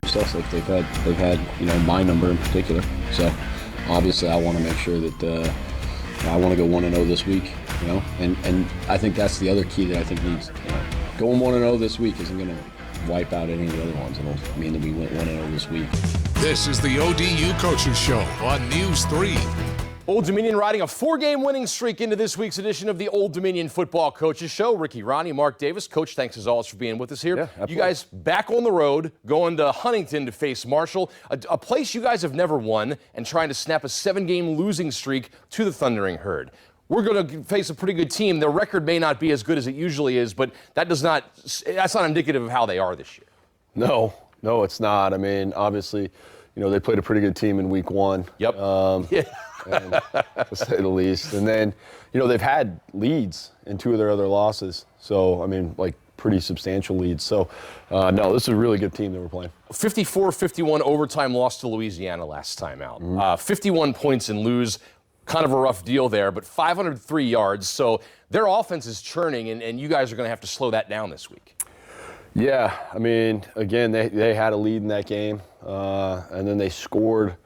success like they've had my number in particular. So obviously I want to make sure that I want to go 1-0 this week, and I think that's the other key that I think needs, going 1-0 this week isn't going to wipe out any of the other ones. It'll mean that we went 1-0 this week. This is the ODU Coaches Show on News 3. Old Dominion riding a 4-game winning streak into this week's edition of the Old Dominion Football Coaches Show. Ricky, Rahne, Mark Davis. Coach, thanks as always for being with us here. Yeah, you guys back on the road, going to Huntington to face Marshall, a place you guys have never won, and trying to snap a 7-game losing streak to the Thundering Herd. We're going to face a pretty good team. Their record may not be as good as it usually is, but that's not indicative of how they are this year. No, it's not. I mean, obviously, they played a pretty good team in week 1. Yep. And, to say the least. And then, they've had leads in 2 of their other losses. So, I mean, pretty substantial leads. So, no, this is a really good team that we're playing. 54-51 overtime loss to Louisiana last time out. 51 points and lose. Kind of a rough deal there, but 503 yards. So their offense is churning, and you guys are going to have to slow that down this week. Yeah, I mean, again, they had a lead in that game, and then they scored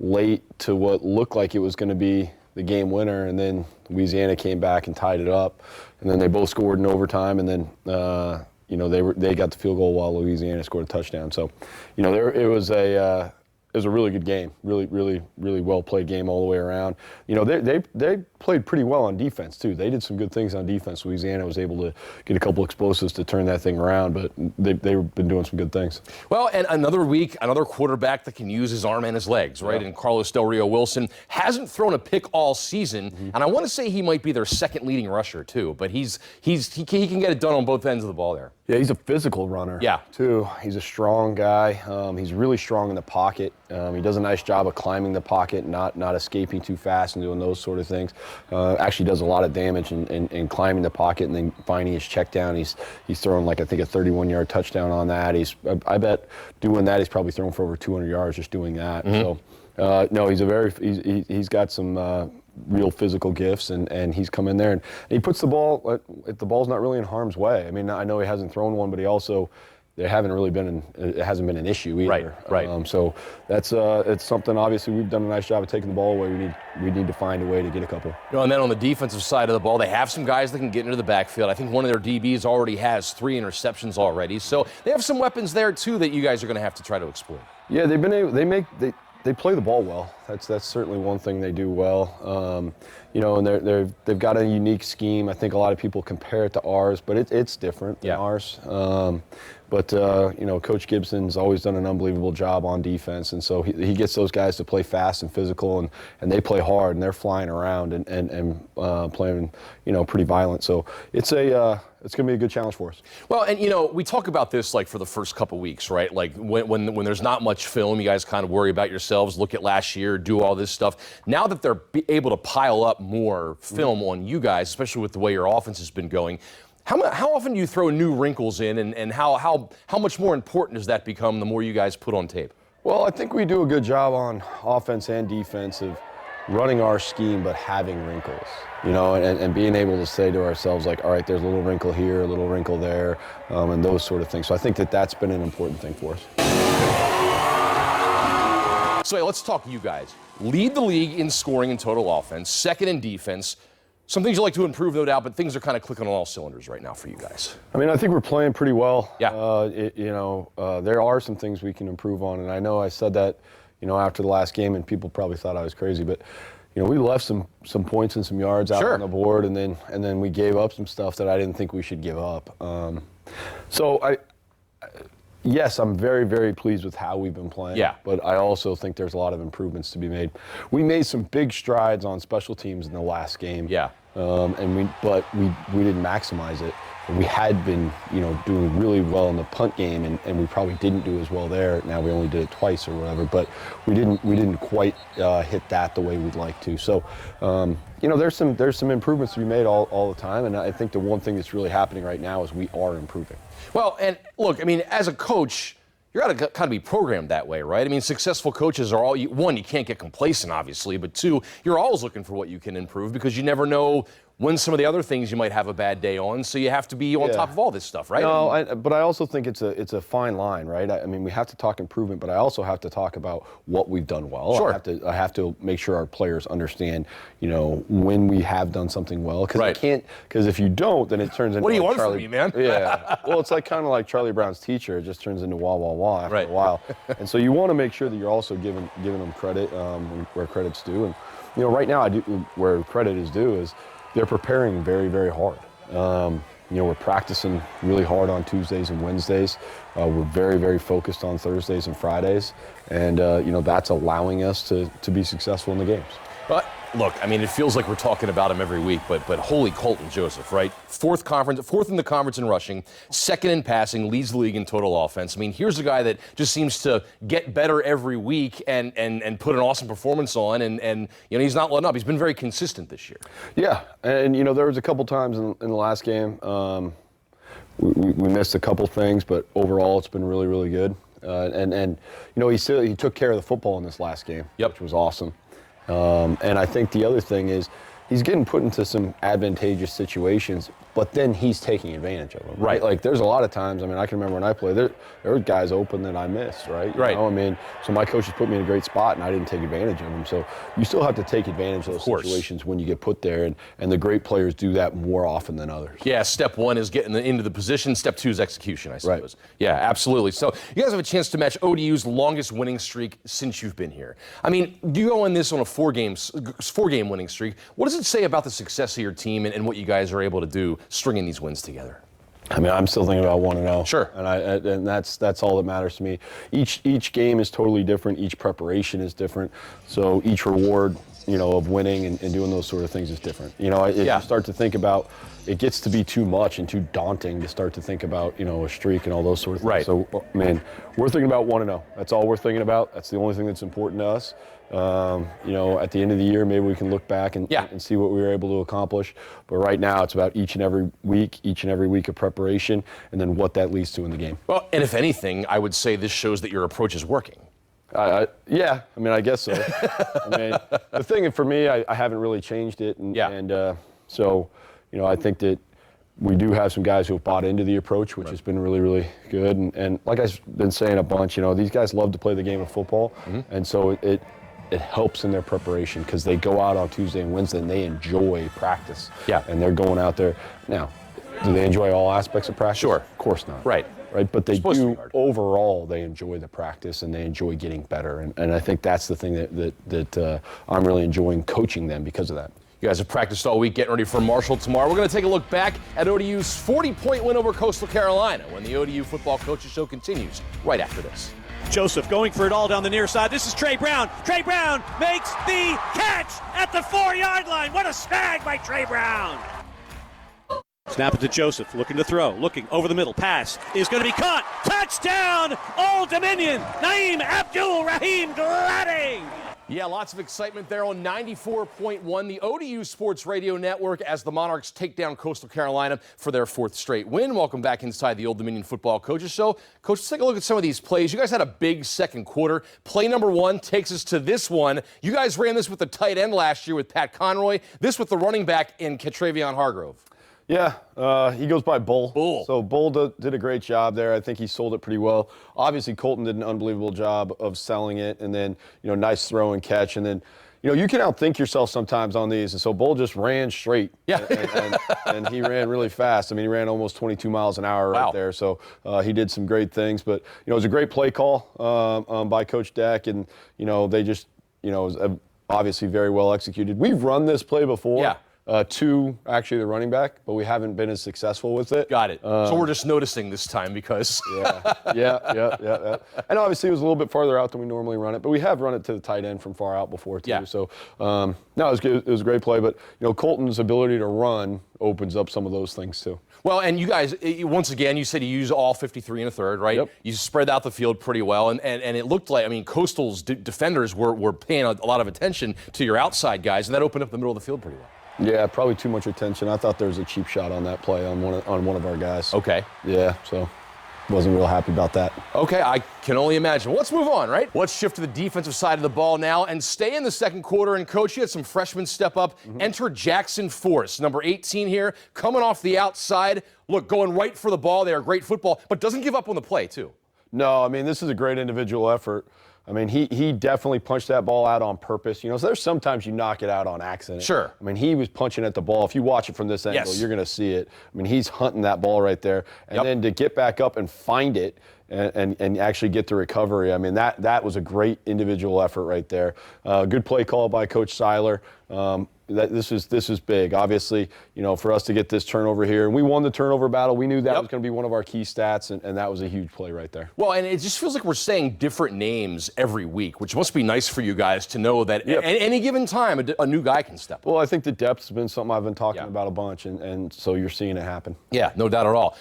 late to what looked like it was going to be the game winner, and then Louisiana came back and tied it up, and then they both scored in overtime, and then they got the field goal while Louisiana scored a touchdown. So, it was a really good game, really well played game all the way around. They played pretty well on defense too. They did some good things on defense. Louisiana was able to get a couple explosives to turn that thing around, but they've been doing some good things. Well, and another week, another quarterback that can use his arm and his legs, right? Yeah. And Carlos Del Rio Wilson hasn't thrown a pick all season, and I want to say he might be their second leading rusher too. But he can get it done on both ends of the ball there. Yeah, he's a physical runner. Yeah, too. He's a strong guy. He's really strong in the pocket. He does a nice job of climbing the pocket, not escaping too fast and doing those sort of things. Actually does a lot of damage in climbing the pocket and then finding his check down. He's thrown I think a 31-yard touchdown on that. I bet doing that he's probably thrown for over 200 yards just doing that. So no, he's got some real physical gifts, and he's come in there and he puts the ball, if the ball's not really in harm's way. I mean, I know he hasn't thrown one, but it hasn't been an issue either. Right. So that's it's something. Obviously, we've done a nice job of taking the ball away. We need to find a way to get a couple. And then on the defensive side of the ball, they have some guys that can get into the backfield. I think one of their DBs already has 3 interceptions already. So they have some weapons there too that you guys are going to have to try to exploit. Yeah, they've been able. They play the ball well. That's certainly one thing they do well. And they've got a unique scheme. I think a lot of people compare it to ours, but it's different than ours. But Coach Gibson's always done an unbelievable job on defense, and so he gets those guys to play fast and physical, and they play hard, and they're flying around and playing pretty violent. So it's going to be a good challenge for us. Well, and we talk about this for the first couple weeks, right? Like when there's not much film, you guys kind of worry about yourselves, look at last year, do all this stuff. Now that they're able to pile up more film on you guys, especially with the way your offense has been going, how often do you throw new wrinkles in, and how much more important does that become the more you guys put on tape? Well, I think we do a good job on offense and defense of running our scheme but having wrinkles, and being able to say to ourselves, all right, there's a little wrinkle here, a little wrinkle there, and those sort of things. So I think that's been an important thing for us. So let's talk you guys. Lead the league in scoring and total offense, second in defense. Some things you like to improve, no doubt, but things are kind of clicking on all cylinders right now for you guys. I mean, I think we're playing pretty well. Yeah. There are some things we can improve on, and I know I said that, after the last game, and people probably thought I was crazy, but we left some points and some yards out on the board, and then we gave up some stuff that I didn't think we should give up. Yes, I'm very, very pleased with how we've been playing. Yeah. But I also think there's a lot of improvements to be made. We made some big strides on special teams in the last game. Yeah. But we didn't maximize it. We had been, doing really well in the punt game, and we probably didn't do as well there. Now we only did it twice or whatever, but we didn't quite hit that the way we'd like to. So, there's some improvements to be made all the time, and I think the one thing that's really happening right now is we are improving. Well, and look, I mean, as a coach, you got to kind of be programmed that way, right? I mean, successful coaches are one, you can't get complacent, obviously, but two, you're always looking for what you can improve because you never know when some of the other things you might have a bad day on. So you have to be on top of all this stuff, right? No, but I also think it's a fine line, right? I mean, we have to talk improvement, but I also have to talk about what we've done well. Sure. I have to make sure our players understand, when we have done something well. Because if you don't, then it turns into what do you want Charlie, from me, man? Yeah. Well, it's kind of like Charlie Brown's teacher. It just turns into wah, wah, wah after a while. And so you want to make sure that you're also giving them credit where credit's due. And, right now, where credit is due is they're preparing very, very hard. We're practicing really hard on Tuesdays and Wednesdays. We're very, very focused on Thursdays and Fridays. And, that's allowing us to be successful in the games. But look, I mean, it feels like we're talking about him every week, but holy Colton Joseph, right? Fourth in the conference in rushing, second in passing, leads the league in total offense. I mean, here's a guy that just seems to get better every week and put an awesome performance on, and he's not letting up. He's been very consistent this year. Yeah, and there was a couple times in the last game we missed a couple things, but overall it's been really, really good. He took care of the football in this last game, which was awesome. And I think the other thing is he's getting put into some advantageous situations, but then he's taking advantage of them. Right. Like there's a lot of times, I mean, I can remember when I played, there were guys open that I missed, right? I mean, so my coaches put me in a great spot and I didn't take advantage of them. So you still have to take advantage of those situations when you get put there, and the great players do that more often than others. Yeah, step one is getting into the position. Step two is execution, I suppose. Right. Yeah, absolutely. So you guys have a chance to match ODU's longest winning streak since you've been here. I mean, you go in this on a four-game winning streak. What does it say about the success of your team and what you guys are able to do stringing these wins together? I mean, I'm still thinking about 1-0. Sure. And that's all that matters to me. Each game is totally different. Each preparation is different. So each reward, of winning and doing those sort of things is different. If you start to think about, it gets to be too much and too daunting to start to think about, a streak and all those sort of things. Right. So, man, we're thinking about 1-0. That's all we're thinking about. That's the only thing that's important to us. At the end of the year, maybe we can look back and see what we were able to accomplish. But right now, it's about each and every week of preparation, and then what that leads to in the game. Well, and if anything, I would say this shows that your approach is working. I I guess so. The thing for me, I haven't really changed it, so I think that we do have some guys who have bought into the approach, which has been really, really good. And like I've been saying a bunch, these guys love to play the game of football, and so it helps in their preparation because they go out on Tuesday and Wednesday and they enjoy practice. Yeah. And they're going out there. Now, do they enjoy all aspects of practice? Sure. Of course not. Right. But they do, overall, they enjoy the practice and they enjoy getting better. And I think that's the thing that I'm really enjoying coaching them because of that. You guys have practiced all week, getting ready for Marshall tomorrow. We're going to take a look back at ODU's 40-point win over Coastal Carolina when the ODU Football Coaches Show continues right after this. Joseph going for it all down the near side. This is Trey Brown. Trey Brown makes the catch at the 4-yard line. What a snag by Trey Brown. Snap it to Joseph, looking to throw, looking over the middle. Pass is going to be caught. Touchdown, Old Dominion. Naeem Abdul-Rahim Glading. Yeah, lots of excitement there on 94.1, the ODU Sports Radio Network, as the Monarchs take down Coastal Carolina for their fourth straight win. Welcome back inside the Old Dominion Football Coaches Show. Coach, let's take a look at some of these plays. You guys had a big second quarter. Play number one takes us to this one. You guys ran this with the tight end last year with Pat Conroy. This with the running back in Ketravion Hargrove. Yeah, he goes by Bull. Bull. So Bull did a great job there. I think he sold it pretty well. Obviously, Colton did an unbelievable job of selling it, and then, nice throw and catch. And then, you can outthink yourself sometimes on these. And so Bull just ran straight. Yeah. And he ran really fast. I mean, he ran almost 22 miles an hour right there. So he did some great things. But, it was a great play call by Coach Deck. And, they just, it was obviously very well executed. We've run this play before. Yeah. To actually the running back, but we haven't been as successful with it. Got it. So we're just noticing this time because. Yeah. And obviously it was a little bit farther out than we normally run it, but we have run it to the tight end from far out before too. Yeah. So no, it was good. It was a great play, but Colton's ability to run opens up some of those things too. Well, and you guys, once again, you said you use all 53 and a third, right? Yep. You spread out the field pretty well, and it looked like, Coastal's defenders were paying a lot of attention to your outside guys, and that opened up the middle of the field pretty well. Yeah, probably too much attention. I thought there was a cheap shot on that play on one of our guys. Okay. Yeah, so. wasn't real happy about that. Okay, I can only imagine. Well, let's move on, right? Let's shift to the defensive side of the ball now and stay in the second quarter. And, Coach, you had some freshmen step up. Enter Jackson Force, number 18 here, coming off the outside. Look, going right for the ball. They are great football, but doesn't give up on the play, too. No, I mean, this is a great individual effort. I mean, he definitely punched that ball out on purpose. You know, so there's sometimes you knock it out on accident. Sure. I mean, he was punching at the ball. If you watch it from this angle, Yes. you're going to see it. I mean, he's hunting that ball right there. And then to get back up and find it and actually get the recovery, I mean, that was a great individual effort right there. Good play call by Coach Seiler. This is big. Obviously, you know, for us to get this turnover here, and we won the turnover battle. We knew that was going to be one of our key stats, and that was a huge play right there. Well, and it just feels like we're saying different names every week, which must be nice for you guys to know that at any given time, a new guy can step up. Well, I think the depth has been something I've been talking about a bunch, and so you're seeing it happen. Yeah, no doubt at all.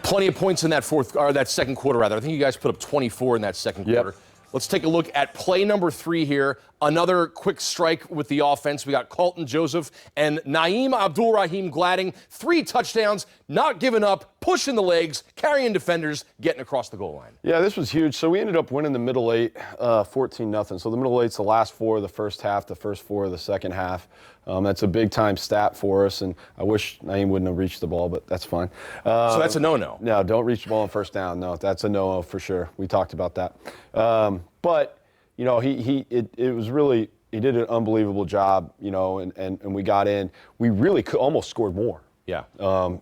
Plenty of points in that that second quarter, rather. I think you guys put up 24 in that second quarter. Let's take a look at play number 3 here. Another quick strike with the offense. We got Colton Joseph and Naeem Abdul-Rahim Gladding. 3 touchdowns, not giving up, pushing the legs, carrying defenders, getting across the goal line. Yeah, this was huge. So we ended up winning the middle 8, 14-0. So the middle 8's the last 4 of the first half, the first 4 of the second half. That's a big-time stat for us, and I wish Naeem wouldn't have reached the ball, but that's fine. So that's a no-no. No, don't reach the ball on first down. No, that's a no for sure. We talked about that. But, you know, it was really, he did an unbelievable job, you know, and we got in. We really almost scored more. Yeah.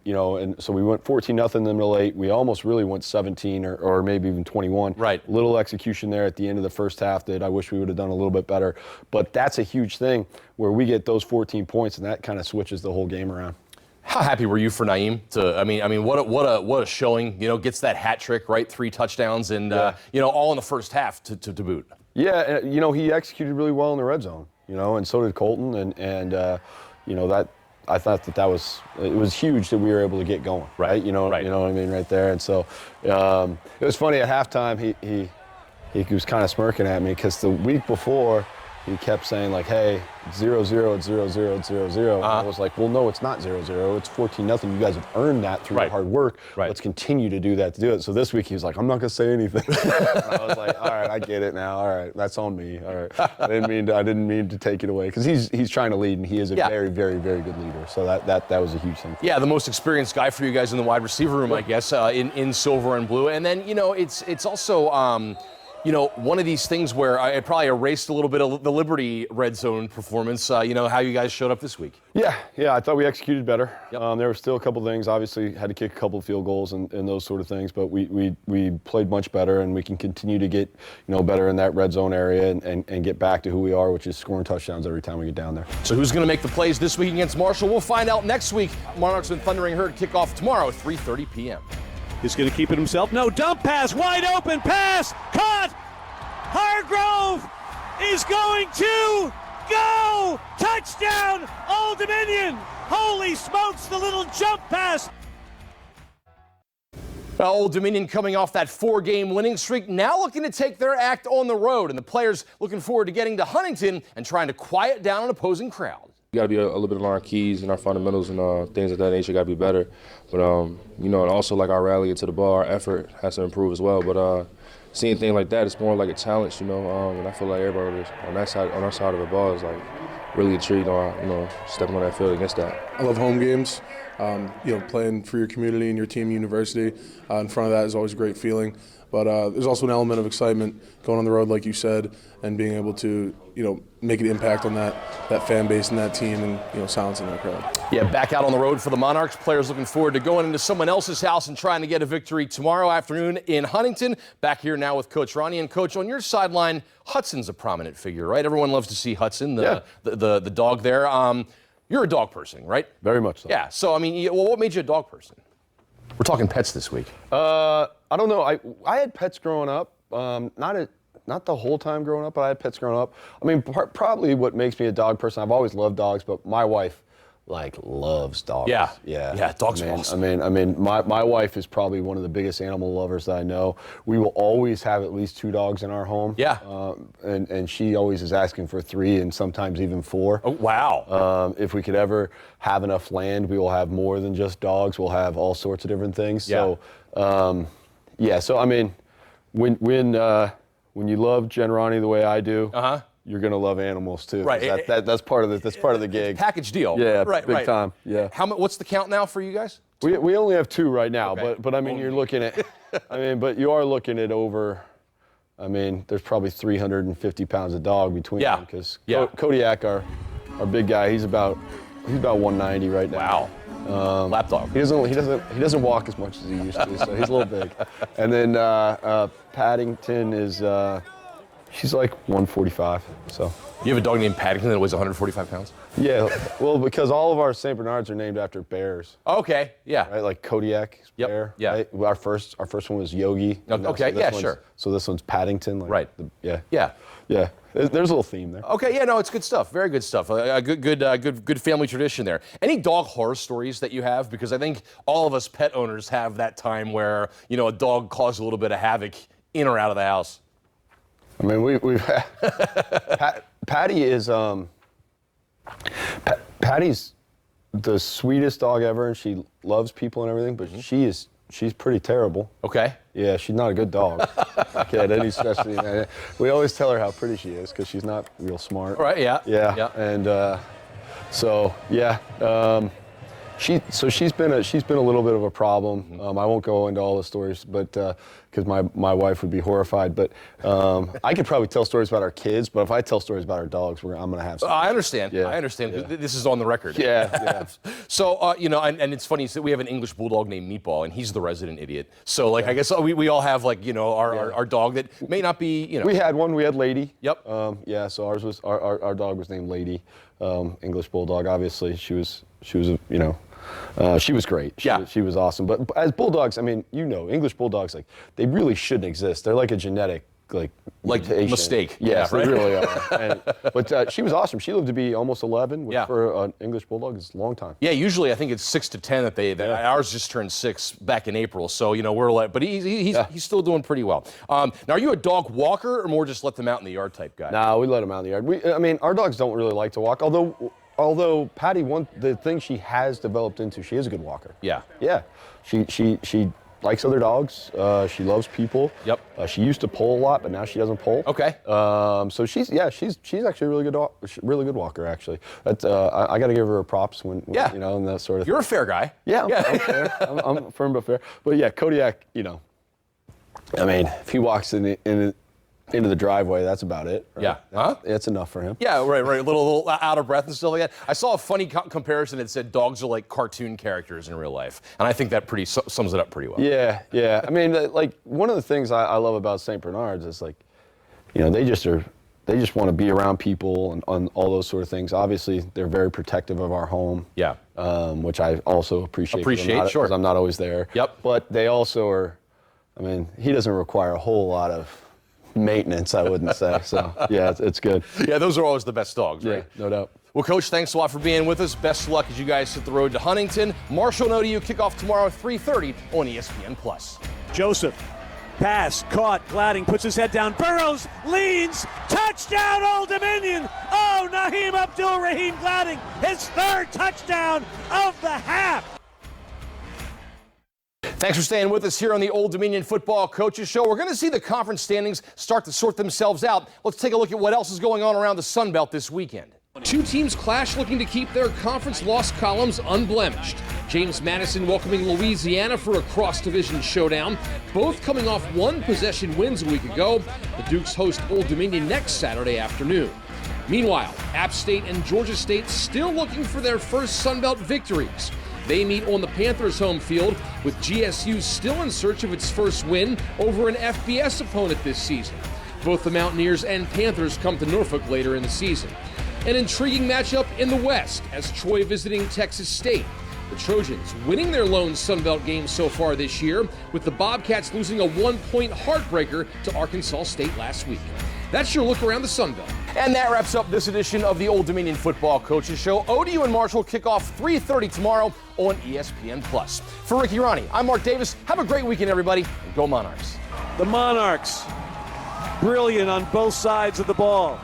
You know, and so we went 14-0 in the middle 8. We almost really went 17 or maybe even 21. Right. Little execution there at the end of the first half that I wish we would have done a little bit better. But that's a huge thing where we get those 14 points, and that kind of switches the whole game around. How happy were you for Naeem? I mean, what a showing. You know, gets that hat trick, right? 3 touchdowns, and you know, all in the first half to boot. Yeah, you know, he executed really well in the red zone. You know, and so did Colton, and you know that. I thought it was huge that we were able to get going, right? You know what I mean, right there. And so it was funny at halftime. He was kind of smirking at me because the week before he kept saying like, "Hey, 0-0, 0-0, 0-0." And I was like, "Well, no, it's not 0-0. It's 14-0. You guys have earned that through your hard work. Let's continue to do that to do it." So this week he was like, "I'm not gonna say anything." I was like, "All right, I get it now. All right, that's on me. All right, I didn't mean to take it away because he's trying to lead and he is a very, very, very good leader. So that was a huge thing. Yeah, the most experienced guy for you guys in the wide receiver room, I guess, in silver and blue. And then, you know, it's also. You know, one of these things where I probably erased a little bit of the Liberty red zone performance, you know, how you guys showed up this week. Yeah, I thought we executed better. Yep. There were still a couple things. Obviously, had to kick a couple of field goals and those sort of things, but we played much better, and we can continue to get, you know, better in that red zone area and get back to who we are, which is scoring touchdowns every time we get down there. So who's going to make the plays this week against Marshall? We'll find out next week. Monarchs and Thundering Herd kick off tomorrow, 3:30 p.m. He's going to keep it himself. No, dump pass, wide open pass, caught. Hargrove is going to go! Touchdown, Old Dominion! Holy smokes, the little jump pass. Well, Old Dominion coming off that 4-game winning streak, now looking to take their act on the road, and the players looking forward to getting to Huntington and trying to quiet down an opposing crowd. We got to be a little bit on our keys and our fundamentals and things of that nature got to be better. But, you know, and also like our rally into the ball, our effort has to improve as well. But seeing things like that, it's more like a challenge, you know, and I feel like everybody on our side of the ball is like really intrigued on, you know, stepping on that field against that. I love home games. You know, playing for your community and your team, university, in front of that is always a great feeling. But there's also an element of excitement going on the road, like you said, and being able to, you know, make an impact on that fan base and that team and, you know, silencing that crowd. Yeah, back out on the road for the Monarchs. Players looking forward to going into someone else's house and trying to get a victory tomorrow afternoon in Huntington. Back here now with Coach Rahne. And, Coach, on your sideline, Hudson's a prominent figure, right? Everyone loves to see Hudson, the dog there. You're a dog person, right? Very much so. Yeah, so, I mean, well, what made you a dog person? We're talking pets this week. I don't know. I had pets growing up. Not the whole time growing up, but I had pets growing up. I mean, probably what makes me a dog person, I've always loved dogs, but my wife, like, loves dogs. Yeah, dogs are awesome. I mean, my wife is probably one of the biggest animal lovers that I know. We will always have at least 2 dogs in our home. Yeah. And she always is asking for 3 and sometimes even 4. Oh, wow. If we could ever have enough land, we will have more than just dogs. We'll have all sorts of different things. Yeah. So, Yeah, so I mean, when you love Jen Ronnie the way I do, you're gonna love animals too. Right. That's part of the gig. Package deal. Yeah, right, big time. Yeah. What's the count now for you guys? We only have 2 right now, Okay. but I mean, you're looking at, but you are looking at over. I mean, there's probably 350 pounds of dog between them because Kodiak, our big guy, he's about 190 right now. Wow. Lap dog. He doesn't walk as much as he used to, so he's a little big. And then Paddington is she's like 145. So. You have a dog named Paddington that weighs 145 pounds? Yeah, well, because all of our St. Bernards are named after bears. Okay, yeah. Right, like Kodiak bear. Yeah. Right? Our first one was Yogi. Okay, yeah, sure. So this one's Paddington. Like Right. Yeah. Yeah. There's a little theme there. Okay, yeah, no, it's good stuff. Very good stuff. A good family tradition there. Any dog horror stories that you have? Because I think all of us pet owners have that time where, a dog caused a little bit of havoc in or out of the house. I mean, we've had, Patty is Patty's the sweetest dog ever, and she loves people and everything. But she's pretty terrible. Okay. Yeah, she's not a good dog. At any stretch. We always tell her how pretty she is because she's not real smart. Right. Yeah. Yeah. And so yeah. She's been a little bit of a problem. I won't go into all the stories, but because my wife would be horrified. But I could probably tell stories about our kids, but if I tell stories about our dogs, I'm gonna have some. I understand. Yeah. I understand. Yeah. This is on the record. Yeah. So and it's funny. So we have an English bulldog named Meatball, and he's the resident idiot. So I guess we all have our dog that may not be We had one. We had Lady. Yep. So ours was our dog was named Lady, English bulldog. Obviously, she was she was great. She was awesome. But as bulldogs, I mean, English bulldogs, they really shouldn't exist. They're like a genetic mutation. Mistake. Yes, right? they really are. But she was awesome. She lived to be almost 11, which for an English bulldog is a long time. Yeah, usually I think it's 6 to 10 that ours just turned 6 back in April. So we're but he's still doing pretty well. Now, are you a dog walker or more just let them out in the yard type guy? No, we let them out in the yard. Our dogs don't really like to walk, although Patty, the thing she has developed into, she is a good walker. Yeah. Yeah. She likes other dogs. She loves people. Yep. She used to pull a lot, but now she doesn't pull. Okay. So she's actually a really good walker actually. That's I got to give her props when and that sort of. You're a fair guy. Yeah. I'm fair. I'm firm but fair. But yeah, Kodiak, if he walks into the driveway, that's about it. Right? Yeah. It's enough for him. Yeah, right. A little out of breath and stuff like that. I saw a funny comparison that said dogs are like cartoon characters in real life, and I think that sums it up pretty well. Yeah. I mean, one of the things I love about St. Bernards is they just want to be around people and on all those sort of things. Obviously, they're very protective of our home. Yeah. Which I also appreciate. Sure. Because I'm not always there. Yep. But they also are. I mean, he doesn't require a whole lot of maintenance, I wouldn't say. So yeah, it's good. Yeah, those are always the best dogs, right? Yeah, no doubt. Well, Coach, thanks a lot for being with us. Best of luck as you guys hit the road to Huntington. Marshall and ODU kickoff tomorrow at 3:30 on ESPN+. Joseph, pass, caught, Gladding puts his head down, Burrows, leans, touchdown Old Dominion! Oh, Naheem Abdul-Rahim Gladding, his 3rd touchdown of the half! Thanks for staying with us here on the Old Dominion Football Coaches Show. We're going to see the conference standings start to sort themselves out. Let's take a look at what else is going on around the Sun Belt this weekend. Two teams clash looking to keep their conference loss columns unblemished. James Madison welcoming Louisiana for a cross-division showdown. Both coming off 1-possession wins a week ago. The Dukes host Old Dominion next Saturday afternoon. Meanwhile, App State and Georgia State still looking for their first Sun Belt victories. They meet on the Panthers' home field, with GSU still in search of its first win over an FBS opponent this season. Both the Mountaineers and Panthers come to Norfolk later in the season. An intriguing matchup in the West as Troy visiting Texas State. The Trojans winning their lone Sun Belt game so far this year, with the Bobcats losing a 1-point heartbreaker to Arkansas State last week. That's your look around the Sun Belt. And that wraps up this edition of the Old Dominion Football Coaches Show. ODU and Marshall kick off 3:30 tomorrow on ESPN+. For Ricky Rahne, I'm Mark Davis. Have a great weekend, everybody, and go Monarchs. The Monarchs, brilliant on both sides of the ball.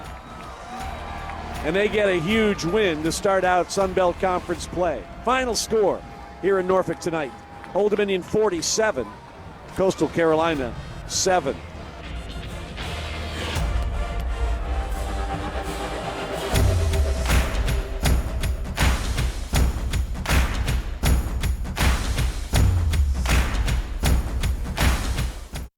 And they get a huge win to start out Sun Belt Conference play. Final score here in Norfolk tonight. Old Dominion 47, Coastal Carolina 7.